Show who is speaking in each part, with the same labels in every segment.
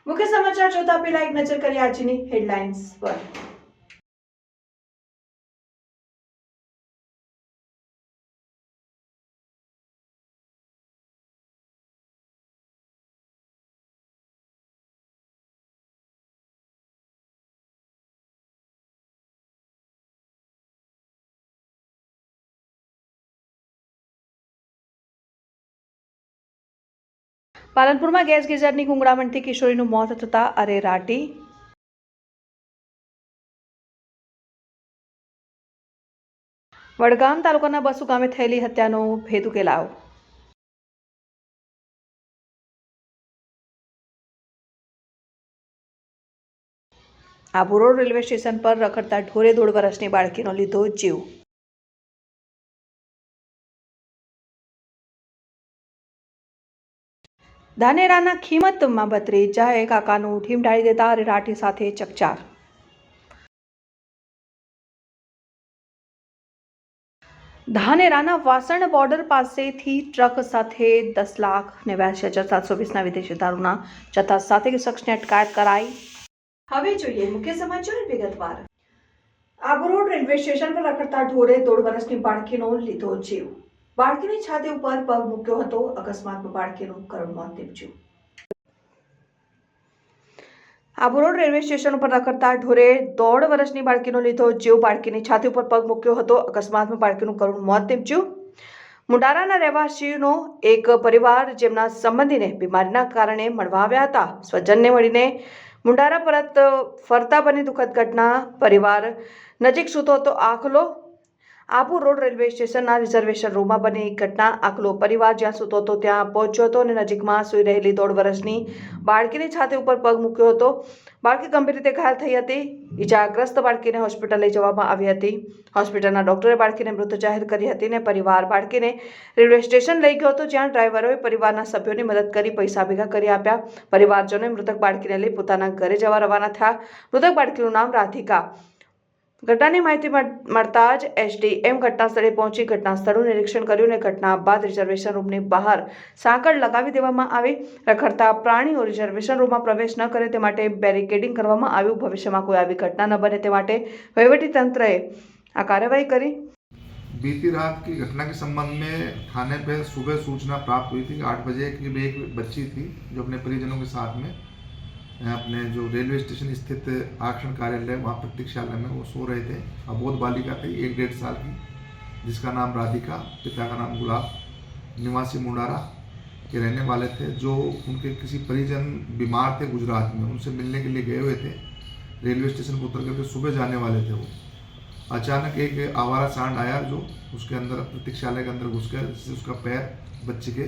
Speaker 1: મુખ્ય સમાચાર જોતા પહેલા એક નજર કરીએ આજની હેડલાઇન્સ પર। પાલનપુરમાં ગેસ ગીઝરની ગુંગળામણથી કિશોરીનું મોત થતા અરેરાટી। વડગામ તાલુકાના બસુ ગામે થયેલી હત્યાનો ભેદ ઉકેલાયો। આબુ રોડ રેલવે સ્ટેશન પર રખડતા ઢોરે 1.5 વર્ષની બાળકીનો લીધો જીવ। ધાનેરાના ખીમતમાં ભત્રીજાએ કાકાનું ઢીમઢાળી દેતા અરેરાટી સાથે ચકચાર। ધાનેરાના વાસણ બોર્ડર પાસેથી ટ્રક સાથે 10,89,720ના વિદેશી દારૂના જથ્થા સાથે શખ્સની અટકાયત કરાઈ। હવે જોઈએ મુખ્ય સમાચાર વિગતવાર। આબુ રોડ રેલવે સ્ટેશન પર રખડતા ઢોરે 1.5 વર્ષની બાળકીનો લીધો જીવ। બાળકીની છાતી ઉપર પગ મૂક્યો હતો, અકસ્માતમાં બાળકીનું કરુણ મોત નીપજ્યું। આબુ રોડ રેલવે સ્ટેશન પર રખડતા ઢોરે 1.5 વર્ષની બાળકીનો લીધો જીવ। બાળકીની છાતી ઉપર પગ મૂક્યો હતો, અકસ્માતમાં બાળકીનું કરુણ મોત નીપજ્યું। મુંડારાના રહેવાસીનો એક પરિવાર જેમના સંબંધીને બીમારીના કારણે મળવા આવ્યા હતા, સ્વજનને મળીને મુંડારા પરત ફરતા બની દુઃખદ ઘટના। પરિવાર નજીક સૂતો હતો આખલો। આબુ રોડ રેલવે સ્ટેશનના રિઝર્વેશન રૂમમાં બની ઘટના। આખલો પરિવાર જ્યાં સૂતો હતો ત્યાં પહોંચ્યો હતો અને નજીકમાં સૂઈ રહેલી 1.5 વર્ષની બાળકીની છાતી ઉપર પગ મૂક્યો હતો। બાળકી ગંભીર રીતે ઘાયલ થઈ હતી। ઇજાગ્રસ્ત બાળકીને હોસ્પિટલ લઈ જવામાં આવી હતી। હોસ્પિટલના ડોક્ટરે બાળકીને મૃત જાહેર કરી હતી અને પરિવાર બાળકીને રેલવે સ્ટેશન લઈ ગયો હતો, જ્યાં ડ્રાઈવરોએ પરિવારના સભ્યોની મદદ કરી પૈસા ભેગા કરી આપ્યા। પરિવારજનોએ મૃતક બાળકીને લઈ પોતાના ઘરે જવા રવાના થયા। મૃતક બાળકીનું નામ રાધિકા। ઘટનાની માહિતી મળતા જ એસડીએમ ઘટના સ્થળે પહોંચી ઘટના સ્થળનું નિરીક્ષણ કર્યું અને ઘટના બાદ રિઝર્વેશન રૂમની બહાર સાંકળ લગાવી દેવામાં આવી। રખડતા પ્રાણીઓ રિઝર્વેશન રૂમમાં પ્રવેશ ન કરે તે માટે બેરિકેડિંગ કરવામાં આવ્યું। ભવિષ્યમાં કોઈ આવી ઘટના ન બને તે માટે વહીવટીતંત્રએ આ કાર્યવાही કરી।
Speaker 2: बीती रात की घटना के संबंध में थाने पे सुबह सूचना प्राप्त हुई थी कि 8 बजे की एक बच्ची थी जो अपने परिजनों के साथ में अपने जो रेलवे स्टेशन स्थित आरक्षण कार्यालय वहाँ प्रतीक्षालय में वो सो रहे थे। अबोध बालिका थी 1-1.5 साल की, जिसका नाम राधिका, पिता का नाम गुलाब, निवासी मुंडारा के रहने वाले थे। जो उनके किसी परिजन बीमार थे गुजरात में, उनसे मिलने के लिए गए हुए थे। रेलवे स्टेशन पर उतर करके सुबह जाने वाले थे। वो अचानक एक आवारा सांड आया जो उसके अंदर प्रतीक्षालय के अंदर घुस गया, जिससे उसका पैर बच्चे के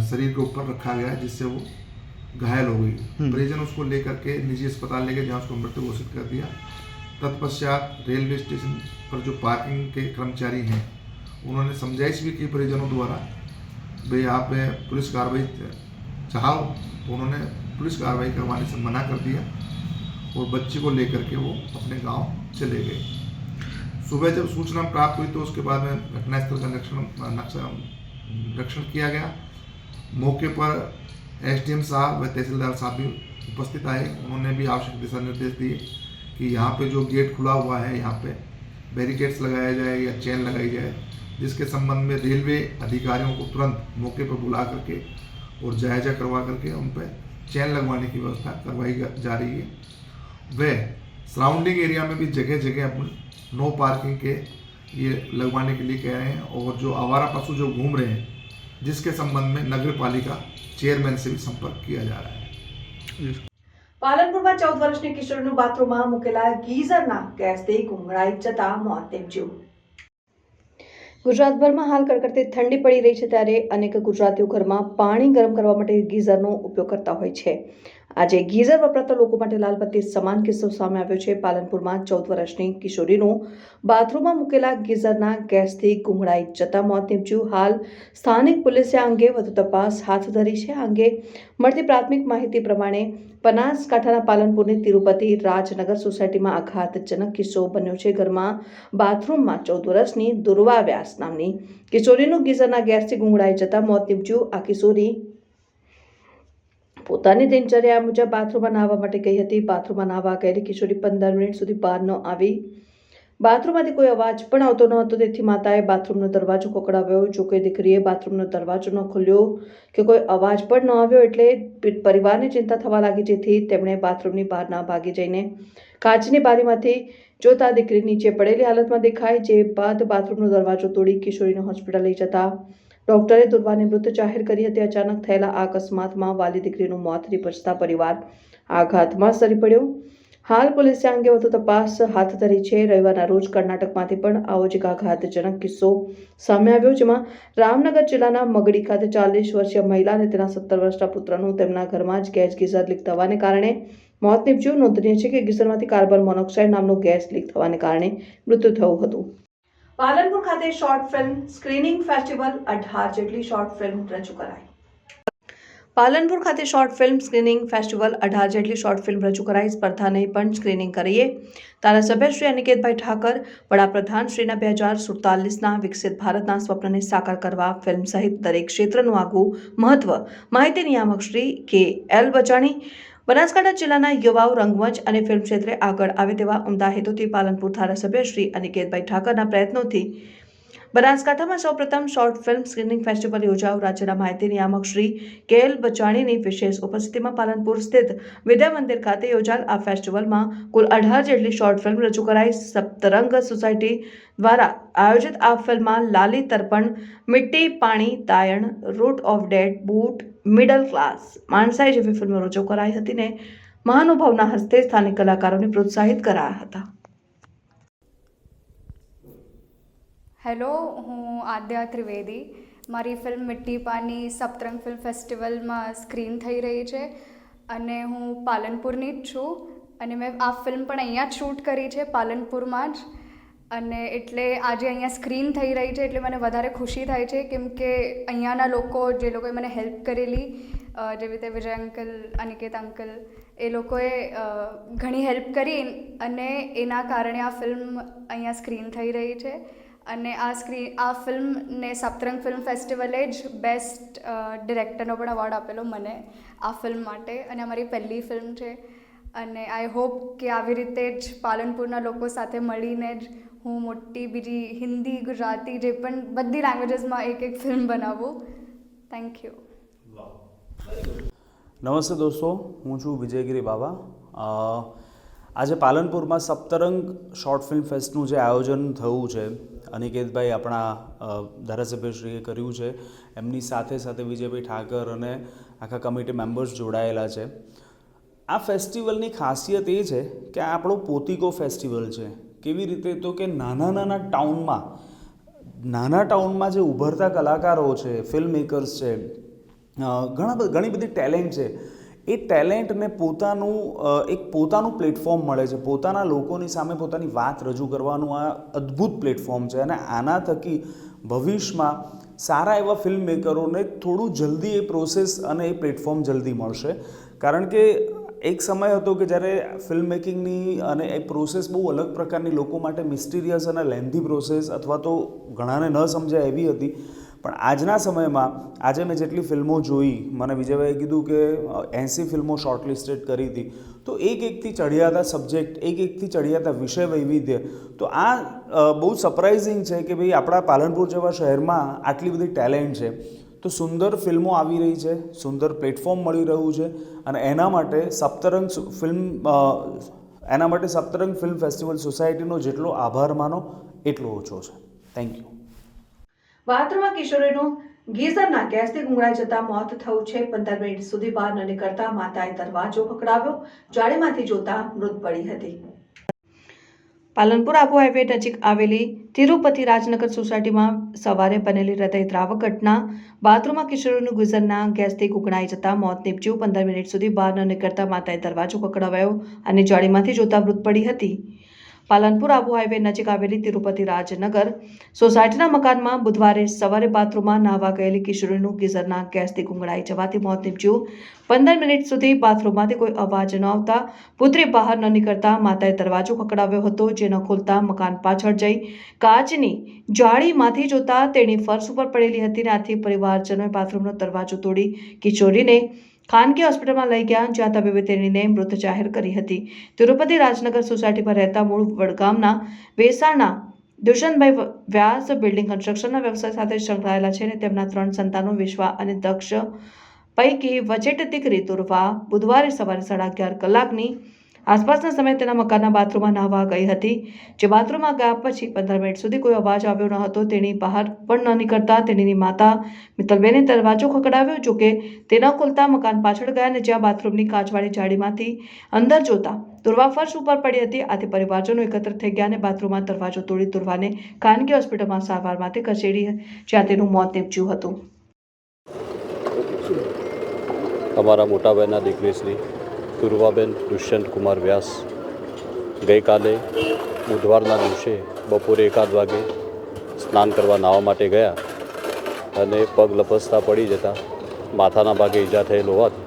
Speaker 2: शरीर के ऊपर रखा गया, जिससे वो घायल हो गई। परिजन उसको लेकर के निजी अस्पताल ले गए, जहाँ उसको मृत घोषित कर दिया। तत्पश्चात रेलवे स्टेशन पर जो पार्किंग के कर्मचारी हैं उन्होंने समझाइश भी की परिजनों द्वारा, भाई आप पुलिस कार्रवाई चाहो, तो उन्होंने पुलिस कार्रवाई करवाने से मना कर दिया और बच्चे को लेकर के वो अपने गांव चले गए। सुबह जब सूचना प्राप्त हुई तो उसके बाद में घटनास्थल का निरीक्षण किया गया। मौके पर एसडीएम साहब व तहसीलदार साहब भी उपस्थित आए। उन्होंने भी आवश्यक दिशा निर्देश दिए कि यहाँ पे जो गेट खुला हुआ है यहाँ पे बैरिकेड्स लगाया जाए या चेन लगाई जाए, जिसके संबंध में रेलवे अधिकारियों को तुरंत मौके पर बुला करके और जायजा करवा करके उन पर चेन लगवाने की व्यवस्था करवाई जा रही है। वह सराउंडिंग एरिया में भी जगह जगह अपन नो पार्किंग के ये लगवाने के लिए कह रहे हैं। और जो आवारा पशु जो घूम रहे हैं, जिसके संबंध में नगर पालिका चेयरमैन से भी संपर्क किया जा रहा है।
Speaker 1: પાલનપુરમાં 14 વર્ષની કિશોરીનું બાથરૂમમાં મૂકેલા ગીઝરના ગેસથી ગુંગળાઈ જતા મોત નીપજ્યું। ગુજરાતભરમાં હાલ કડકડતી ઠંડી પડી રહી છે, ત્યારે અનેક ગુજરાતીઓ ઘરમાં પાણી ગરમ કરવા માટે ગીઝરનો ઉપયોગ કરતા હોય છે। આજે ગીઝર વપરાતા લોકો માટે લાલબત્તી સમાન કિસ્સો સામે આવ્યો છે। પાલનપુરમાં 14 વર્ષની કિશોરીનું બાથરૂમમાં મૂકેલા ગીઝરના ગેસથી ગુંગળાઈ જતા મોત નીપજ્યું। હાલ સ્થાનિક પોલીસે આ અંગે વધુ તપાસ હાથ ધરી છે। આ અંગે મળતી પ્રાથમિક માહિતી પ્રમાણે બનાસકાંઠાના પાલનપુરની તિરુપતિ રાજનગર સોસાયટીમાં આઘાતજનક કિસ્સો બન્યો છે। ઘરમાં બાથરૂમમાં 14 વર્ષની દુર્વા વ્યાસ નામની કિશોરીનું ગીઝરના ગેસથી ગુંગળાઈ જતા મોત નીપજ્યું। આ કિશોરી પોતાની દિનચર્યા મુજબ બાથરૂમમાં નહાવા માટે ગઈ હતી. બાથરૂમમાં નહાવા ગયેલી કિશોરી 15 મિનિટ સુધી બહાર ન આવી. બાથરૂમમાંથી કોઈ અવાજ પણ આવતો ન હતો, તેથી માતાએ બાથરૂમનો દરવાજો ખખડાવ્યો. જો કે દીકરીએ બાથરૂમનો દરવાજો ન ખોલ્યો કે કોઈ અવાજ પણ ન આવ્યો એટલે પરિવારને ચિંતા થવા લાગી, જેથી તેમણે બાથરૂમની બહારના ભાગી જઈને કાચની બારીમાંથી જોતા દીકરી નીચે પડેલી હાલતમાં દેખાઈ. જે બાદ બાથરૂમનો દરવાજો તોડી કિશોરીને હોસ્પિટલ લઈ જતા ડોક્ટરે દુર્વાને મૃત જાહેર કરી હતી. અચાનક થયેલા આ અકસ્માતમાં વાલી દીકરીનું મોત નીપજતા પરિવાર આઘાતમાં સરી પડ્યો. હાલ પોલીસે આ અંગે વધુ તપાસ હાથ ધરી છે. રવિવારના રોજ કર્ણાટકમાંથી પણ આવો જ એક આઘાતજનક કિસ્સો સામે આવ્યો, જેમાં રામનગર જિલ્લાના મગડી ખાતે 40 વર્ષીય મહિલા અને તેના 17 વર્ષના પુત્રનું તેમના ઘરમાં જ ગેસ ગીઝર લીક થવાને કારણે મોત નીપજ્યું. નોંધનીય છે કે ગીઝરમાંથી કાર્બન મોનોક્સાઇડ નામનો ગેસ લીક થવાને કારણે મૃત્યુ થયું હતું. પાલનપુર ખાતે શોર્ટ ફિલ્મ સ્ક્રીનિંગ ફેસ્ટિવલ 18 જેટલી શોર્ટ ફિલ્મ રજૂ કરાઈ. પાલનપુર ખાતે શોર્ટ ફિલ્મ સ્ક્રીનિંગ ફેસ્ટિવલ 18 જેટલી શોર્ટ ફિલ્મ રજૂ કરાઈ. સ્પર્ધાને પણ સ્ક્રીનિંગ કરીએ. ધારાસભ્ય શ્રી અનિકેતભાઈ ઠાકર વડાપ્રધાન શ્રીના 2047ના વિકસિત ભારતના સ્વપ્નને સાકાર કરવા ફિલ્મ સહિત દરેક ક્ષેત્રનું આગવું મહત્વ માહિતી નિયામક શ્રી કે.એલ. બચાણી બનાસકાંઠા જિલ્લાના યુવાઓ રંગમંચ અને ફિલ્મ ક્ષેત્રે આગળ આવે તેવા ઉમદા હેતુથી પાલનપુર ધારાસભ્ય શ્રી અનિકેતભાઈ ઠાકરના પ્રયત્નોથી બનાસકાંઠામાં સૌપ્રથમ શોર્ટ ફિલ્મ સ્ક્રીનિંગ ફેસ્ટિવલ યોજાયું. રાજ્યના માહિતી નિયામક શ્રી કે.એલ. બચાણીની વિશેષ ઉપસ્થિતિમાં પાલનપુર સ્થિત વિદ્યા મંદિર ખાતે યોજાયેલ આ ફેસ્ટિવલમાં કુલ 18 જેટલી શોર્ટ ફિલ્મ રજૂ કરાઈ. સપ્તરંગ સોસાયટી દ્વારા આયોજિત આ ફિલ્મમાં લાલી Tarpan, Mitti Pani, Tayan, root of dead, boot, middle class, માણસાઈ જેવી ફિલ્મો રજૂ કરાઈ હતી ને મહાનુભાવના હસ્તે સ્થાનિક કલાકારોને પ્રોત્સાહિત કરાયા હતા.
Speaker 3: હેલો, હું આદ્યા ત્રિવેદી. મારી ફિલ્મ મિટ્ટી પાની સપ્તરંગ ફિલ્મ ફેસ્ટિવલમાં સ્ક્રીન થઈ રહી છે અને હું પાલનપુરની જ છું અને મેં આ ફિલ્મ પણ અહીંયા જ શૂટ કરી છે, પાલનપુરમાં જ. અને એટલે આજે અહીંયા સ્ક્રીન થઈ રહી છે એટલે મને વધારે ખુશી થાય છે, કેમ કે અહીંયાના લોકો, જે લોકોએ મને હેલ્પ કરેલી, જેવી રીતે વિજય અંકલ, અનિકેત અંકલ, એ લોકોએ ઘણી હેલ્પ કરી અને એના કારણે આ ફિલ્મ અહીંયા સ્ક્રીન થઈ રહી છે. અને આ ફિલ્મને સપ્તરંગ ફિલ્મ ફેસ્ટિવલે જ બેસ્ટ ડિરેક્ટરનો પણ એવોર્ડ આપેલો મને આ ફિલ્મ માટે, અને અમારી પહેલી ફિલ્મ છે. અને આઈ હોપ કે આવી રીતે જ પાલનપુરના લોકો સાથે મળીને જ હું મોટી બીજી હિન્દી, ગુજરાતી, જે પણ બધી લેંગ્વેજીસમાં એક ફિલ્મ બનાવું. Thank you.
Speaker 4: નમસ્તે દોસ્તો, હું છું વિજયગીરી બાવા. આજે પાલનપુરમાં સપ્તરંગ શોર્ટ ફિલ્મ ફેસ્ટનું જે આયોજન થયું છે, અનિકેતભાઈ આપણા ધારાસભ્યશ્રીએ કર્યું છે, એમની સાથે સાથે વિજયભાઈ ઠાકર અને આખા કમિટી મેમ્બર્સ જોડાયેલા છે. આ ફેસ્ટિવલની ખાસિયત એ છે કે આ આપણો પોતિકો ફેસ્ટિવલ છે. કેવી રીતે? તો કે નાના ટાઉનમાં જે ઉભરતા કલાકારો છે, ફિલ્મ મેકર્સ છે, ઘણી બધી ટેલેન્ટ છે, એ ટેલેન્ટને પોતાનું પ્લેટફોર્મ મળે છે. પોતાના લોકોની સામે પોતાની વાત રજૂ કરવાનું આ અદ્ભુત પ્લેટફોર્મ છે. અને આના થકી ભવિષ્યમાં સારા એવા ફિલ્મ મેકરોને થોડું જલ્દી એ પ્રોસેસ અને એ પ્લેટફોર્મ જલ્દી મળશે. કારણ કે એક સમય હતો કે જ્યારે ફિલ્મ મેકિંગની અને એ પ્રોસેસ બહુ અલગ પ્રકારની, લોકો માટે મિસ્ટીરિયસ અને લેન્ધી પ્રોસેસ, અથવા તો ઘણાને ન સમજાય એવી હતી. પણ આજના સમયમાં આજે મેં જેટલી ફિલ્મો જોઈ, મને વિજયભાઈએ કીધું કે 80 ફિલ્મો શોર્ટલિસ્ટેડ કરી હતી, તો એકથી ચડિયાતા સબ્જેક્ટ, એકથી ચડિયાતા વિષય વૈવિધ્ય. તો આ બહુ સરપ્રાઇઝિંગ છે કે ભાઈ આપણા પાલનપુર જેવા શહેરમાં આટલી બધી ટેલેન્ટ છે. તો સુંદર ફિલ્મો આવી રહી છે, સુંદર પ્લેટફોર્મ મળી રહ્યું છે, અને એના માટે સપ્તરંગ ફિલ્મ ફેસ્ટિવલ સોસાયટીનો જેટલો આભાર માનો એટલો ઓછો છે. Thank you.
Speaker 1: બાથરૂમમાં કિશોરીનું ગીઝરના ગેસથી ગુંગળાઈ જતા મોત થયું છે. 15 મિનિટ સુધી બહાર ન નીકળતા માતાએ દરવાજો ખખડાવ્યો. જાળીમાંથી જોતા મૃત પડી હતી. પાલનપુર આબુ હાઈવે નજીક આવેલી તિરુપતિ રાજનગર સોસાયટીમાં સવારે બનેલી હૃદયદ્રાવક ઘટના. બાથરૂમમાં કિશોરીનું ગીઝરના ગેસથી ગુંગળાઈ જતા મોત નીપજ્યું. 15 મિનિટ સુધી બહાર ન નીકળતા માતાએ દરવાજો ખખડાવ્યો અને જાળીમાંથી જોતા મૃત પડી હતી. પાલનપુર આબુ હાઈવે નજીક આવેલી તિરુપતિ રાજનગર સોસાયટીના મકાનમાં બુધવારે સવારે બાથરૂમમાં નહાવા ગયેલી કિશોરીનું ગીઝરના ગેસથી ગુંગળાઈ જવાથી મોત નીપજ્યું. 15 મિનિટ સુધી બાથરૂમમાંથી કોઈ અવાજ ન આવતા પુત્રી બહાર ન નીકળતા માતાએ દરવાજો ખખડાવ્યો હતો, જે ન ખોલતા મકાન પાછળ જઈ કાચની જાળીમાંથી જોતા તેણી ફર્શ ઉપર પડેલી હતી. આથી પરિવારજનોએ બાથરૂમનો દરવાજો તોડી કિશોરીને ખાનગી હોસ્પિટલમાં લઈ ગયા, જ્યાં તબીબે તેણીને મૃત જાહેર કરી હતી. તિરુપતિ રાજનગર સોસાયટી પર રહેતા મૂળ વડગામના વેસાણના દુષ્યંતભાઈ વ્યાસ બિલ્ડિંગ કન્સ્ટ્રક્શનના વ્યવસાય સાથે સંકળાયેલા છે અને તેમના 3 સંતાનો વિશ્વા અને દક્ષ પૈકી વચેટ દીકરી તુર્વા બુધવારે સવારે 11:30 કલાકની આસપાસના સમયે તેના મકાનના બાથરૂમમાં નહાવા ગઈ હતી. જે બાથરૂમમાં ગયા પછી 15 મિનિટ સુધી કોઈ અવાજ આવ્યો ન હતો. તેણી બહાર પણ ન નીકળતા તેણીની માતા મિત્તલબેને દરવાજો ખખડાવ્યો. જોકે તે ન ખોલતા મકાન પાછળ ગયા અને જ્યાં બાથરૂમની કાચવાળી જાળીમાંથી અંદર જોતા તુર્વા ફર્શ ઉપર પડી હતી. આથી પરિવારજનો એકત્ર થઈ ગયા અને બાથરૂમમાં દરવાજો તોડી તુર્વાને ખાનગી હોસ્પિટલમાં સારવાર માટે ખસેડી, જ્યાં તેનું મોત નીપજ્યું હતું.
Speaker 5: અમારા મોટા બહેનના દીકરી શ્રી તુર્વાબેન દુષ્યંત કુમાર વ્યાસ ગઈકાલે બુધવારના દિવસે બપોરે 1 વાગે સ્નાન કરવા નાહવા માટે ગયા અને પગ લપસતા પડી જતા માથાના ભાગે ઈજા થયેલ હોવાથી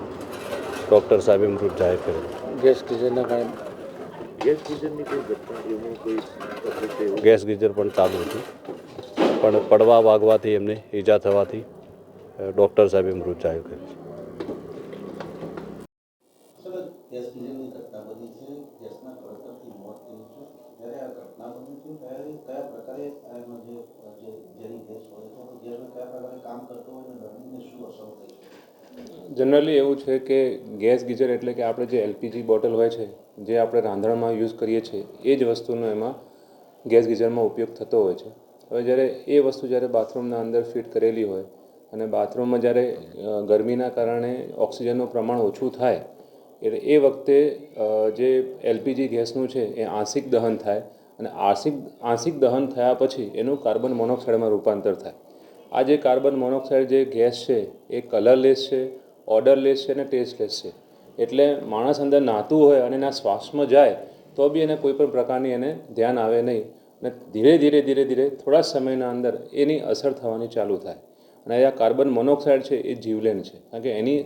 Speaker 5: ડૉક્ટર સાહેબે મૃત જાહેર કર્યો. ગેસ ગીઝર પણ ચાલુ હતું, પણ પડવા વાગવાથી એમને ઈજા થવાથી ડૉક્ટર સાહેબે મૃત જાહેર કર્યો.
Speaker 6: ગેસ ગીઝરની ઘટના બની છે, ગેસના કડકડથી મોત થયું છે. જ્યારે આ ઘટના બની છે ત્યારે કયા પ્રકારે એનો જે ઝેરી ગેસ હોય છે તો ગેસ કયા પ્રકારે કામ કરતો હોય અને દર્દીને શું અસર થઈ છે?
Speaker 7: જનરલી એવું છે કે ગેસ ગીઝર એટલે કે આપણે જે એલપીજી બોટલ હોય છે, જે આપણે રાંધણમાં યુઝ કરીએ છીએ, એ જ વસ્તુનો એમાં ગેસ ગીઝરમાં ઉપયોગ થતો હોય છે. હવે જ્યારે એ વસ્તુ જ્યારે બાથરૂમના અંદર ફિટ કરેલી હોય અને બાથરૂમમાં જ્યારે ગરમીના કારણે ઓક્સિજનનું પ્રમાણ ઓછું થાય એટલે એ વખતે જે એલપીજી ગેસનું છે એ આંશિક દહન થાય અને આંશિક દહન થયા પછી એનું કાર્બન મોનોક્સાઇડમાં રૂપાંતર થાય. આ જે કાર્બન મોનોક્સાઇડ જે ગેસ છે એ કલરલેસ છે, ઓડરલેસ છે અને ટેસ્ટલેસ છે. એટલે માણસ અંદર નહાતું હોય અને એના શ્વાસમાં જાય તો બી એને કોઈ પણ પ્રકારની એને ધ્યાન આવે નહીં અને ધીરે ધીરે થોડા સમયના અંદર એની અસર થવાની ચાલુ થાય. અને આ કાર્બન મોનોક્સાઇડ છે એ જીવલેણ છે, કારણ કે એની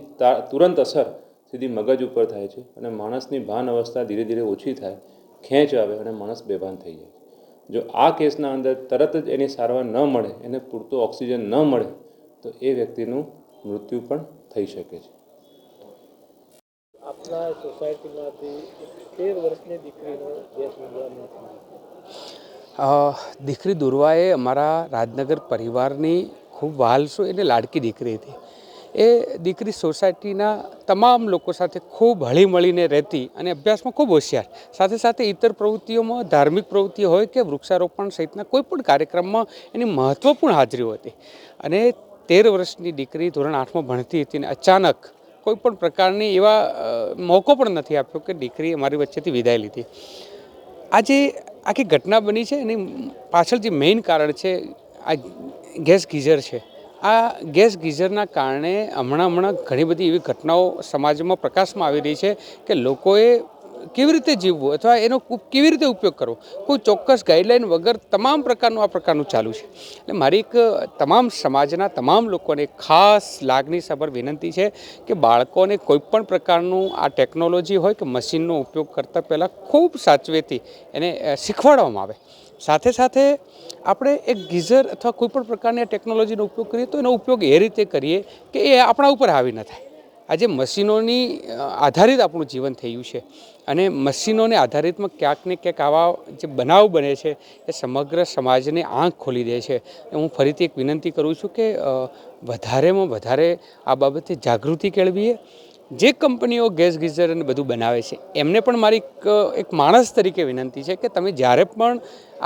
Speaker 7: તુરંત અસર સીધી મગજ ઉપર થાય છે અને માણસની ભાન અવસ્થા ધીરે ઓછી થાય, ખેંચ આવે અને માણસ બેભાન થઈ જાય. જો આ કેસના અંદર તરત જ એની સારવાર ન મળે, એને પૂરતો ઓક્સિજન ન મળે તો એ વ્યક્તિનું મૃત્યુ પણ થઈ શકે છે.
Speaker 8: આપણા સોસાયટીમાંથી 13 વર્ષની દીકરીનો ગેસ દીકરી દુર્વાએ અમારા રાજનગર પરિવારની ખૂબ વહાલશો એટલે લાડકી દીકરી હતી. એ દીકરી સોસાયટીના તમામ લોકો સાથે ખૂબ હળીમળીને રહેતી અને અભ્યાસમાં ખૂબ હોશિયાર. સાથે સાથે ઇતર પ્રવૃત્તિઓમાં ધાર્મિક પ્રવૃત્તિઓ હોય કે વૃક્ષારોપણ સહિતના કોઈ પણ કાર્યક્રમમાં એની મહત્ત્વપૂર્ણ હાજરી હતી. અને 13 વર્ષની દીકરી ધોરણ 8માં ભણતી હતી અને અચાનક કોઈ પણ પ્રકારની એવા મોકો પણ નથી આપ્યો કે દીકરી અમારી વચ્ચેથી વિદાય લીધી. આજે આખી ઘટના બની છે એની પાછળ જે મેઇન કારણ છે આ ગેસ ગીઝર છે. આ ગેસ ગીઝરના કારણે હમણાં ઘણી બધી એવી ઘટનાઓ સમાજમાં પ્રકાશમાં આવી રહી છે કે લોકોએ કેવી રીતે જીવવું અથવા એનો કેવી રીતે ઉપયોગ કરવો, કોઈ ચોક્કસ ગાઈડલાઈન વગર તમામ પ્રકારનું ચાલુ છે. એટલે મારી એક તમામ સમાજના તમામ લોકોને ખાસ લાગણીસભર વિનંતી છે કે બાળકોને કોઈપણ પ્રકારનું આ ટેકનોલોજી હોય કે મશીનનો ઉપયોગ કરતાં પહેલાં ખૂબ સાચવેતી એને શીખવાડવામાં આવે. સાથે સાથે આપણે એક ગીઝર અથવા કોઈપણ પ્રકારની ટેકનોલોજીનો ઉપયોગ કરીએ તો એનો ઉપયોગ એ રીતે કરીએ કે એ આપણા ઉપર હાવી ન થાય. આજે મશીનોની આધારિત આપણું જીવન થયું છે અને મશીનોને આધારિતમાં ક્યાંક ને ક્યાંક આવા જે બનાવ બને છે એ સમગ્ર સમાજને આંખ ખોલી દે છે. હું ફરીથી એક વિનંતી કરું છું કે વધારેમાં વધારે આ બાબતે જાગૃતિ કેળવીએ. જે કંપનીઓ ગેસ ગીઝર અને બધું બનાવે છે એમને પણ મારી એક માણસ તરીકે વિનંતી છે કે તમે જ્યારે પણ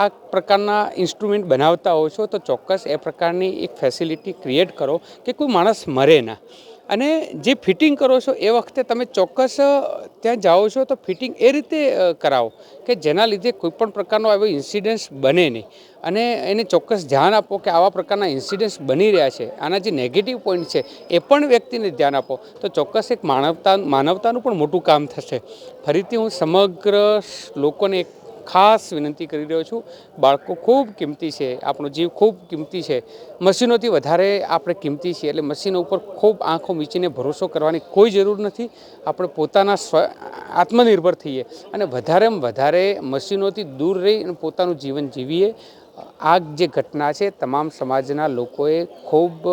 Speaker 8: આ પ્રકારના ઇન્સ્ટ્રુમેન્ટ બનાવતા હો છો તો ચોક્કસ એ પ્રકારની એક ફેસિલિટી ક્રિએટ કરો કે કોઈ માણસ મરે ના. અને જે ફિટિંગ કરો છો એ વખતે તમે ચોક્કસ ત્યાં જાઓ છો તો ફિટિંગ એ રીતે કરાવો કે જેના લીધે કોઈપણ પ્રકારનો એવો ઇન્સિડન્સ બને નહીં. અને એને ચોક્કસ ધ્યાન આપો કે આવા પ્રકારના ઇન્સિડન્ટ્સ બની રહ્યા છે, આના જે નેગેટિવ પોઈન્ટ છે એ પણ વ્યક્તિને ધ્યાન આપો તો ચોક્કસ એક માનવતાનું પણ મોટું કામ થશે. ફરીથી હું સમગ્ર લોકોને એક ખાસ વિનંતી કરી રહ્યો છું, બાળકો ખૂબ કિંમતી છે, આપણો જીવ ખૂબ કિંમતી છે, મશીનોથી વધારે આપણે કિંમતી છીએ. એટલે મશીનો ઉપર ખૂબ આંખો મીચીને ભરોસો કરવાની કોઈ જરૂર નથી. આપણે પોતાના આત્મનિર્ભર થઈએ અને વધારેમાં વધારે મશીનોથી દૂર રહી અને પોતાનું જીવન જીવીએ આ જે ઘટના છે તમામ સમાજના લોકોએ ખૂબ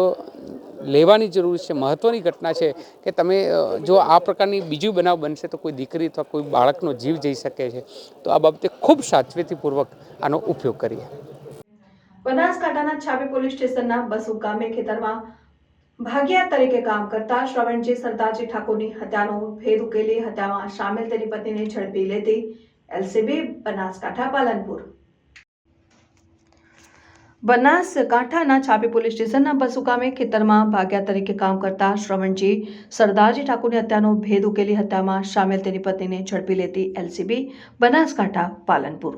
Speaker 8: લેવાની જરૂર છે, મહત્ત્વની ઘટના છે કે તમે જો આ પ્રકારની બીજું બનાવ બનશે તો કોઈ દીકરી અથવા કોઈ બાળકનો જીવ જઈ શકે છે, તો આ બાબતે ખૂબ સાવચેતીપૂર્વક આનો ઉપયોગ કરીએ.
Speaker 1: બનાસકાંઠાના છાપી પોલીસ સ્ટેશનના બસુ ગામે ખેતરમાં ભાગિયા તરીકે કામ કરતા શ્રવણજી સરદારજી ઠાકોરની હત્યાનો ભેદ ઉકેલી હત્યામાં સામેલ તેની પત્નીને ઝડપી લેતી એલસીબી બનાસકાંઠા પાલનપુર. બનાસકાંઠાના છાપી પોલીસ સ્ટેશનના બસુ ગામે ખેતરમાં ભાગ્યા તરીકે કામ કરતા શ્રવણજી સરદારજી ઠાકોરની હત્યાનો ભેદ ઉકેલી હત્યામાં સામેલ તેની પત્નીને ઝડપી લેતી એલસીબી બનાસકાંઠા પાલનપુર.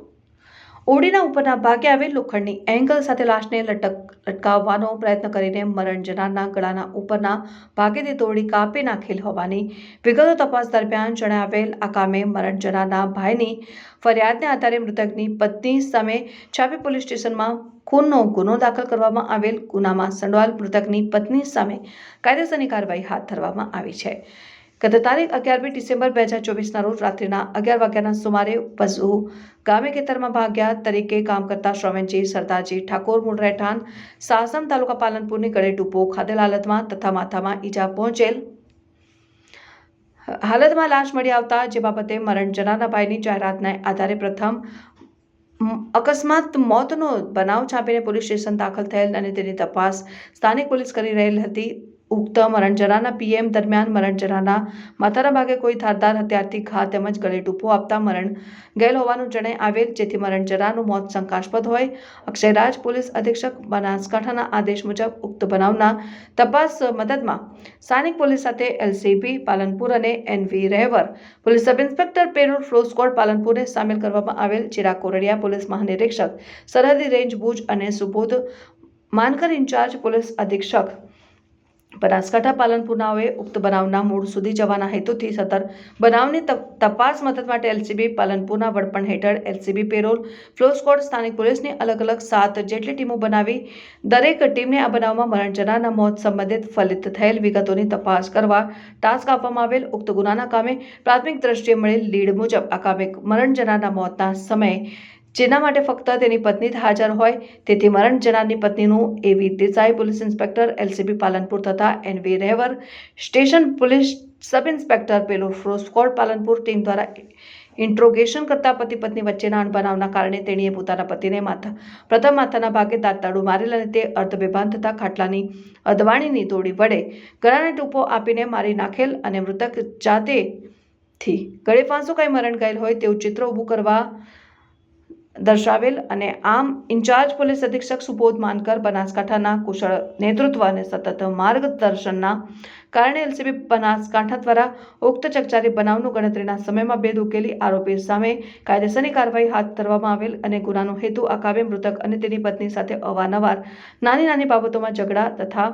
Speaker 1: ઓડીના ઉપરના ભાગે આવેલ લોખંડની એંગલ સાથે લાશને લટકાવવાનો પ્રયત્ન કરીને મરણ જનારના ગળાના ઉપરના ભાગેથી તોડી કાપી નાખેલ હોવાની વિગતો તપાસ દરમિયાન જણાવેલ. આ કામે મરણ જનારના ભાઈની ફરિયાદને આધારે મૃતકની પત્ની સામે છાપી પોલીસ સ્ટેશનમાં ખૂનનો ગુનો દાખલ કરવામાં આવેલ. ગુનામાં સંડોવાયેલ મૃતકની પત્ની સામે કાયદેસરની કાર્યવાહી હાથ ધરવામાં આવી છે. ગત તારીખ 11મી ડિસેમ્બર 2024ના રોજ રાત્રિના 11 વાગ્યાના સુમારે બસુ ગામે ખેતરમાં ભાગ્યા તરીકે કામ કરતા શ્રવણજી સરદારજી ઠાકોર મૂળ રહેઠાણ સાસમ તાલુકા પાલનપુરની ગળે ટૂંપો ખાધેલ હાલતમાં તથા માથામાં ઈજા પહોંચેલ હાલતમાં લાશ મળી આવતા જે બાબતે મરણ જનારના ભાઈની જાહેરાતના આધારે પ્રથમ અકસ્માત મોતનો બનાવ છાપીને પોલીસ સ્ટેશન દાખલ થયેલ અને તેની તપાસ સ્થાનિક પોલીસ કરી રહેલ હતી. ઉક્ત મરણ જનારના પીએમ દરમિયાન મરણ જનારના માથાના ભાગે કોઈ ધારદાર હથિયારથી ઘા તેમજ ગળે ટૂંપો આપતા મરણ ગયેલ હોવાનું જણાઈ આવેલ, જેથી મરણ જનારનું મોત શંકાસ્પદ હોય. અક્ષયરાજ પોલીસ અધિક્ષક બનાસકાંઠાના આદેશ મુજબ ઉક્ત બનાવના તપાસ મદદમાં સ્થાનિક પોલીસ સાથે એલસીબી પાલનપુર અને N V Rahevar police sub inspector parole furlough squad પાલનપુરને સામેલ કરવામાં આવેલ. ચિરાગ કોરડિયા પોલીસ મહાનિરીક્ષક સરહદી રેન્જ ભુજ અને સુબોધ માનકર ઇન્ચાર્જ પોલીસ અધિક્ષક બનાસકાંઠા પાલનપુરનાઓએ ઉક્ત બનાવના મૂળ સુધી જવાના હેતુથી સતત બનાવની તપાસ મદદ માટે એલસીબી પાલનપુરના વડપણ હેઠળ એલસીબી પેરોલ ફ્લો સ્ક્વોડ સ્થાનિક પોલીસની અલગ અલગ 7 જેટલી ટીમો બનાવી દરેક ટીમને આ બનાવમાં મરણ જનારના મોત સંબંધિત ફલિત થયેલ વિગતોની તપાસ કરવા ટાસ્ક આપવામાં આવેલ. ઉક્ત ગુનાના કામે પ્રાથમિક દ્રષ્ટિએ મળેલ લીડ મુજબ આ કામે મરણ જનારના મોતના સમયે જેના માટે ફક્ત તેની પત્ની જ હાજર હોય, તેથી મરણ જનારની પત્નીનું A V Desai police inspector LCB Palanpur તથા N V Rahevar station police sub inspector parole furlough squad Palanpur team દ્વારા ઇન્ટ્રોગેશન કરતા પતિ પત્ની વચ્ચેના અણબનાવના કારણે તેણીએ પોતાના પતિને પ્રથમ માથાના ભાગે દાંતરડું મારેલ અને તે અર્ધબેભાન થતા ખાટલાની અદવાણીની દોડી વડે ગળાને ટૂંપો આપીને મારી નાખેલ અને મૃતક જાતેથી ગળે ફાંસો ખાઈ મરણ ગયેલ હોય તેવું ચિત્ર ઊભું કરવા દર્શાવેલ. અને આમ ઇન્ચાર્જ પોલીસ અધિક્ષક સુબોધ માનકર બનાસકાંઠાના કુશળ નેતૃત્વ અને સતત માર્ગદર્શનના કારણે એલસીબી બનાસકાંઠા દ્વારા ઉક્ત ચકચારી બનાવનું ગણતરીના સમયમાં ભેદ ઉકેલી આરોપી સામે કાયદેસરની કાર્યવાહી હાથ ધરવામાં આવેલ. અને ગુનાનો હેતુ આ કામે મૃતક અને તેની પત્ની સાથે અવારનવાર નાની બાબતોમાં ઝઘડા તથા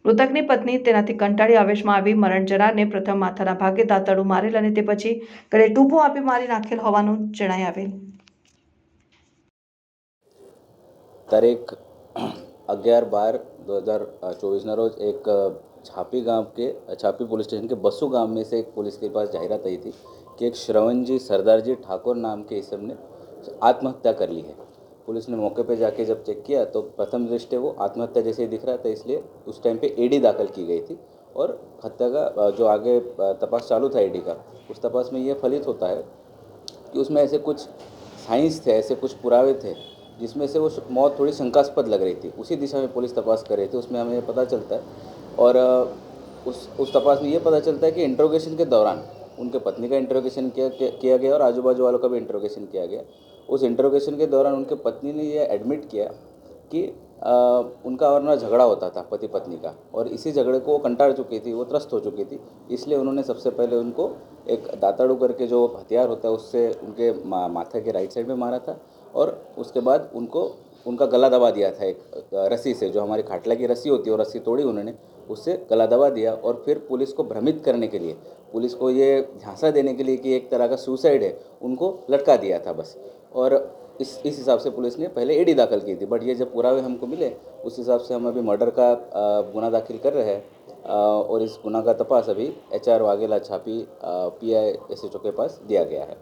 Speaker 1: મૃતકની પત્ની તેનાથી કંટાળી આવેશમાં આવી મરણ જનારને પ્રથમ માથાના ભાગે દાંતરડું મારેલ અને તે પછી ગળે ટૂંપો આપી મારી નાખેલ હોવાનું જણાઈ આવેલ.
Speaker 6: तारीख 11/12/2024 रोज एक छापी पुलिस स्टेशन के बसु गांव में से एक पुलिस के पास जाहिरात आई थी कि एक श्रवणजी सरदारजी ठाकुर नाम के इसम ने आत्महत्या कर ली है. पुलिस ने मौके पे जाके जब चेक किया तो प्रथम दृष्टि वो आत्महत्या जैसे दिख रहा था, इसलिए उस टाइम पे एडी दाखिल की गई थी और हत्या का जो आगे तपास चालू था एडी का, उस तपास में ये फलित होता है कि उसमें ऐसे कुछ साइंस थे, ऐसे कुछ पुरावे थे जिसमें से वो मौत थोड़ी शंकास्पद लग रही थी. उसी दिशा में पुलिस तपास कर रही थी. उसमें हमें पता चलता है और उस तपास में ये पता चलता है कि इंट्रोगेशन के दौरान उनके पत्नी का इंट्रोगेशन किया गया और आजू बाजू वालों का भी इंट्रोगेशन किया गया. उस इंट्रोगेशन के दौरान उनके पत्नी ने ये एडमिट किया कि उनका वरना झगड़ा होता था पति पत्नी का, और इसी झगड़े को वो कंटाळ चुकी थी, वो त्रस्त हो चुकी थी. इसलिए उन्होंने सबसे पहले उनको एक दाताड़ू करके जो हथियार होता है उससे उनके माथे के राइट साइड में मारा था और उसके बाद उनका गला दबा दिया था एक रस्सी से, जो हमारी खाटला की रस्सी होती है, वो रस्सी तोड़ी उन्होंने, उससे गला दबा दिया और फिर पुलिस को भ्रमित करने के लिए, पुलिस को ये झांसा देने के लिए कि एक तरह का सुसाइड है, उनको लटका दिया था बस. और इस हिसाब से पुलिस ने पहले एडी दाखिल की थी. बट ये जब पुरावे हमको मिले उस हिसाब से हम अभी मर्डर का गुना दाखिल कर रहे हैं और इस गुना का तपास अभी HR वाघेला छापी PI SHO के पास दिया गया है.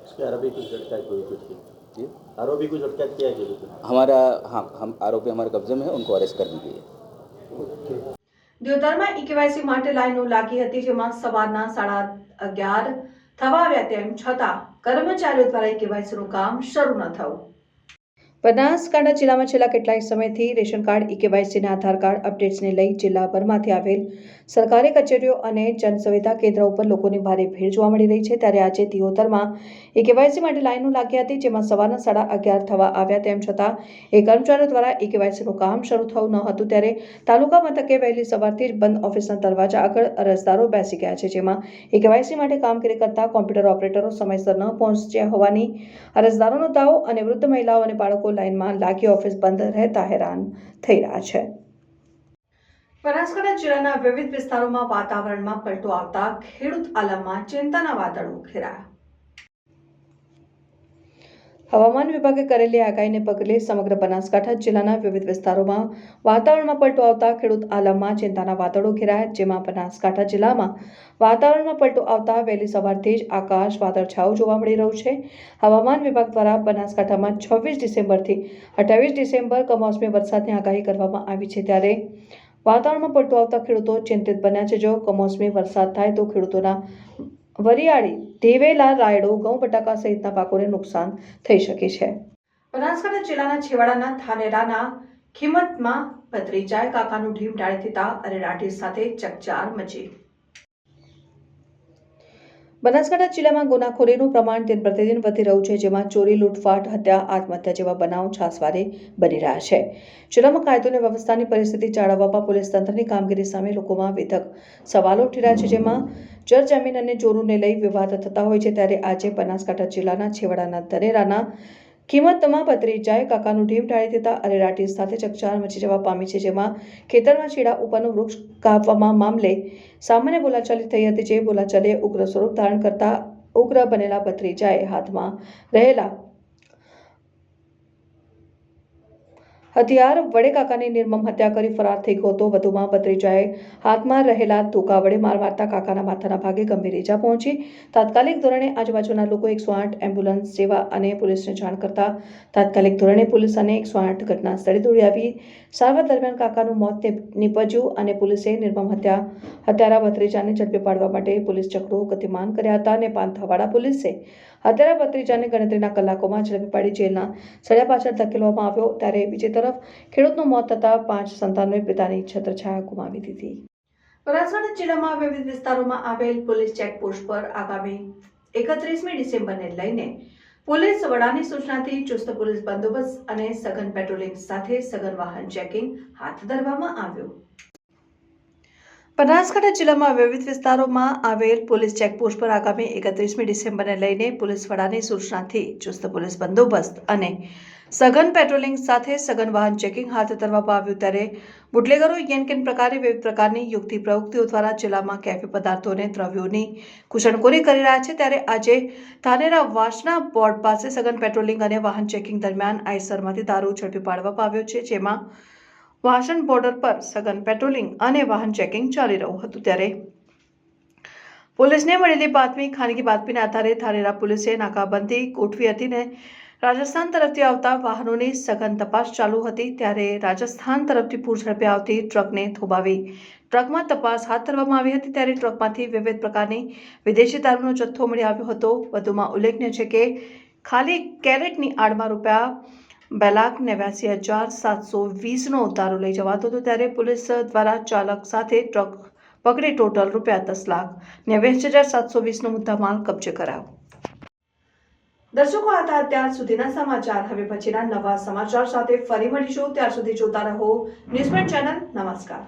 Speaker 9: इसके आरोपी कुछ गिरफ्तार हुई कुछ की
Speaker 6: आरोपी को अटक किया गया?
Speaker 9: हमारा हाँ हम आरोपी हमारे कब्जे में है, उनको अरेस्ट कर दी गई है।
Speaker 1: દિયોદરમાં ઈ-કેવાયસી માટે લાઈનો લાગી હતી, જેમાં સવારના 11:30 થવા આવ્યા તેમ છતાં કર્મચારીઓ દ્વારા ઈ-કેવાયસીનું કામ શરૂ ન થયું. બનાસકાંઠા જિલ્લામાં છેલ્લા કેટલાક સમયથી રેશન કાર્ડ, ઈ-કેવાયસી આધાર કાર્ડ અપડેટ્સને લઈ જિલ્લાભરમાંથી આવેલ સરકારી કચેરીઓ અને જનસુવિધા કેન્દ્ર ઉપર લોકોની ભારે ભીડ જોવા મળી રહી છે. ત્યારે આજે દિયોદરમાં ઈ-કેવાયસી માટે લાઈનો લાગી હતી, જેમાં સવારના 11:30 થવા આવ્યા તેમ છતાં એ કર્મચારીઓ દ્વારા ઈ-કેવાયસીનું કામ શરૂ થયું ન હતું. ત્યારે તાલુકા મથકે વહેલી સવારથી જ બંધ ઓફિસના દરવાજા આગળ અરજદારો બેસી ગયા છે, જેમાં ઈ-કેવાયસી માટે કામગીરી કરતા કોમ્પ્યુટર ઓપરેટરો સમયસર ન પહોંચ્યા હોવાની અરજદારોનો દાવો અને વૃદ્ધ મહિલાઓ અને બાળકો લાઈનમાં લાગી ઓફિસ બંધ રહેતા હેરાન થઈ રહ્યા છે. બનાસકાંઠા જિલ્લાના વિવિધ વિસ્તારોમાં વાતાવરણમાં પલટો આવતા ખેડૂત આલમમાં ચિંતાના વાદળો ઘેરાયા. હવામાન વિભાગે કરેલી આગાહીને પગલે સમગ્ર બનાસકાંઠા જિલ્લાના વિવિધ વિસ્તારોમાં વાતાવરણમાં પલટો આવતા ખેડૂત આલમમાં ચિંતાના વાદળો ઘેરાયા. જેમાં બનાસકાંઠા જિલ્લામાં વાતાવરણમાં પલટો આવતા વહેલી સવારથી જ આકાશ વાદળછાયું જોવા મળી રહ્યું છે. હવામાન વિભાગ દ્વારા બનાસકાંઠામાં 26 ડિસેમ્બરથી 28 ડિસેમ્બર કમોસમી વરસાદની આગાહી કરવામાં આવી છે. ત્યારે વાતાવરણમાં પલટો આવતા ખેડૂતો ચિંતિત બન્યા છે. જો કમોસમી વરસાદ થાય તો ખેડૂતોના વરિયાળી, ઢેવેલા, રાયડો, ઘઉં, બટાકા સહિતના પાકોને નુકસાન થઈ શકે છે. બનાસકાંઠા જિલ્લાના છેવાડાના ધાનેરાના ખીમતમાં ભત્રીજાએ કાકાનું ઢીમ ડાળી દેતા અરેરાટી સાથે ચકચાર મચી. બનાસકાંઠા જિલ્લામાં ગુનાખોરીનું પ્રમાણ દિન પ્રતિદિન વધી રહ્યું છે, જેમાં ચોરી, લૂંટફાટ, હત્યા, આત્મહત્યા જેવા બનાવો છાસવારે બની રહ્યા છે. જિલ્લામાં કાયદો અને વ્યવસ્થાની પરિસ્થિતિ જાળવવામાં પોલીસ તંત્રની કામગીરી સામે લોકોમાં વિધક સવાલો ઉઠી રહ્યા છે, જેમાં જમીન અને ચોરોને લઈ વિવાદ થતા હોય છે. ત્યારે આજે બનાસકાંઠા જિલ્લાના છેવાડાના ધાનેરાના કિંમતમાં ભત્રીજાએ કાકાનું ઢીમ ઢાળી દેતા અરેરાટી સાથે ચકચાર મચી જવા પામી છે. જેમાં ખેતરમાં છેડા ઉપરનું વૃક્ષ કાપવામાં મામલે સામાન્ય બોલાચાલી થઈ હતી, જે બોલાચાલીએ ઉગ્ર સ્વરૂપ ધારણ કરતા ઉગ્ર બનેલા ભત્રીજાએ હાથમાં રહેલા હથિયાર વડે કાકાની નિર્મમ હત્યા કરી ફરાર થઈ ગયો હતો. વધુમાં ભત્રીજાએ હાથમાં રહેલા ધોકા વડે માર મારતા કાકાના માથાના ભાગે ગંભીર ઈજા પહોંચી. તાત્કાલિક ધોરણે આજુબાજુના લોકો 108 એમ્બ્યુલન્સ સેવા અને પોલીસને જાણ કરતા તાત્કાલિક ધોરણે પોલીસ અને 108 ઘટના સ્થળે દોડી આવી સારવાર દરમિયાન કાકાનું મોત નીપજ્યું અને પોલીસે નિર્મમ હત્યારા ભત્રીજાને ઝડપી પાડવા માટે પોલીસ ચક્રો ગતિમાન કર્યા હતા અને પાંથાવાડા પોલીસે હત્યારા ભત્રીજાને ગણતરીના કલાકોમાં ઝડપી પાડી જેલના સળિયા પાછળ ધકેલવામાં આવ્યો. ત્યારે બીજી તરફ ખેડૂતનું મોત થતાં 5 સંતાનોએ પિતાની છત્રછાયા ગુમાવી દીધી. બનાસકાંઠા જિલ્લામાં વિવિધ વિસ્તારોમાં આવેલ પોલીસ ચેકપોસ્ટ પર આગામી 31મી ડિસેમ્બરને લઈને પોલીસ વડાની સૂચનાથી ચુસ્ત પોલીસ બંદોબસ્ત અને સઘન પેટ્રોલિંગ સાથે સઘન વાહન ચેકિંગ હાથ ધરવામાં આવ્યું. બનાસકાંઠા જિલ્લામાં વિવિધ વિસ્તારોમાં આવેલ પોલીસ ચેકપોસ્ટ પર આગામી 31મી ડિસેમ્બરને લઈને પોલીસ વડાની સૂચનાથી ચુસ્ત પોલીસ બંદોબસ્ત અને સઘન પેટ્રોલિંગ સાથે સઘન વાહન ચેકિંગ હાથ ધરવામાં આવ્યું. ત્યારે બુટલેગરો યેનકેન પ્રકારે વિવિધ પ્રકારની યુક્તિ પ્રવૃત્તિઓ દ્વારા જિલ્લામાં કેફી પદાર્થો અને દ્રવ્યોની ઘૂસણખોરી કરી રહ્યા છે. ત્યારે આજે ધાનેરા વાસણા બોર્ડ પાસે સઘન પેટ્રોલિંગ અને વાહન ચેકિંગ દરમિયાન આઈસરમાંથી દારૂ ઝડપી પાડવામાં આવ્યો છે, જેમાં વાસણ બોર્ડર પર સઘન પેટ્રોલિંગ અને વાહન ચેકિંગ ચાલી રહ્યું હતું. ત્યારે પોલીસને મળેલી ખાનગી બાતમીના આધારે ધાનેરા પોલીસે નાકાબંધી ગોઠવી હતી ને રાજસ્થાન તરફથી આવતા વાહનોની સઘન તપાસ ચાલુ હતી. ત્યારે રાજસ્થાન તરફથી પૂર ઝડપે આવતી ટ્રકને થોભાવી ટ્રકમાં તપાસ હાથ ધરવામાં આવી હતી. ત્યારે ટ્રકમાંથી વિવિધ પ્રકારની વિદેશી દારૂનો જથ્થો મળી આવ્યો હતો. વધુમાં ઉલ્લેખનીય છે કે ખાલી કેરેટની આડમાં ₹2,89,720નો દારૂ લઈ જવાતો હતો. ત્યારે પોલીસ દ્વારા ચાલક સાથે ટ્રક પકડી ટોટલ ₹10,89,720નો મુદ્દામાલ કબજે કરાયો. દર્શકો, આ હતા અત્યાર સુધીના સમાચાર. હવે પછીના નવા સમાચાર સાથે ફરી મળીશું. ત્યાર સુધી જોતા રહો ન્યૂઝમેન ચેનલ. નમસ્કાર.